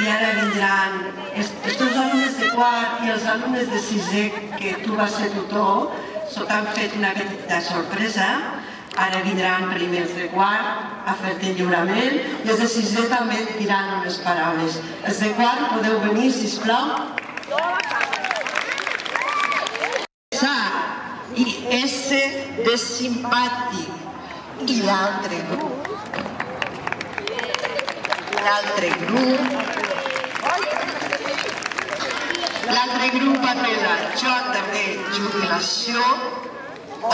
i ara vindran els teus alumnes de quart i els alumnes de sisè, que tu vas ser tutor, t'han fet una petita sorpresa. Ara vindran primers de quart a fer-te el lliurament i els de sisè també et diran unes paraules. Els de quart podeu venir, sisplau. I S de simpàtic. I l'altre grup. L'altre grup va fer la J de jubilació, O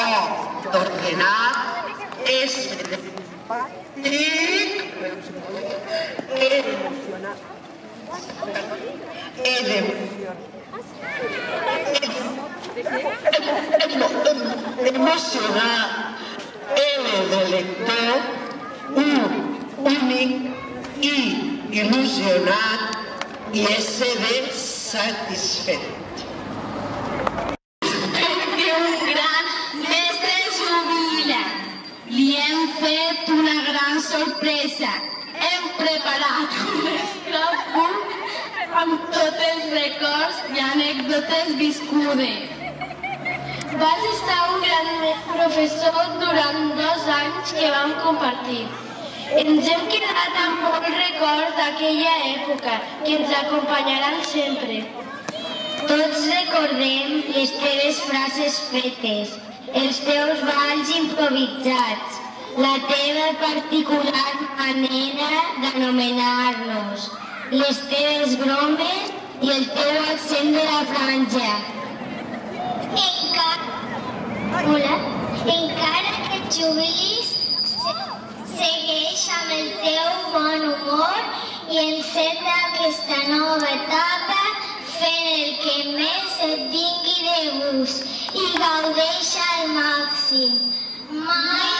d'ordenat, S de simpàtic, E de emocionat, L de lector, U únic, I il·lusionat i S de satisfet. Perquè un gran mestre jubila. Li hem fet una gran sorpresa. Hem preparat un scrapbook amb tots els records i anècdotes viscudes. Vas estar un gran professor durant 2 anys que vam compartir. Ens hem quedat amb molts records d'aquella època que ens acompanyaran sempre. Tots recordem les teves frases fetes, els teus balls improvisats, la teva particular manera d'anomenar-nos, les teves bromes i el teu accent de la franja. Encara que et jubilis, segueix amb el teu bon humor i enceta aquesta nova etapa fent el que més et vingui de gust i gaudeix al màxim. Mai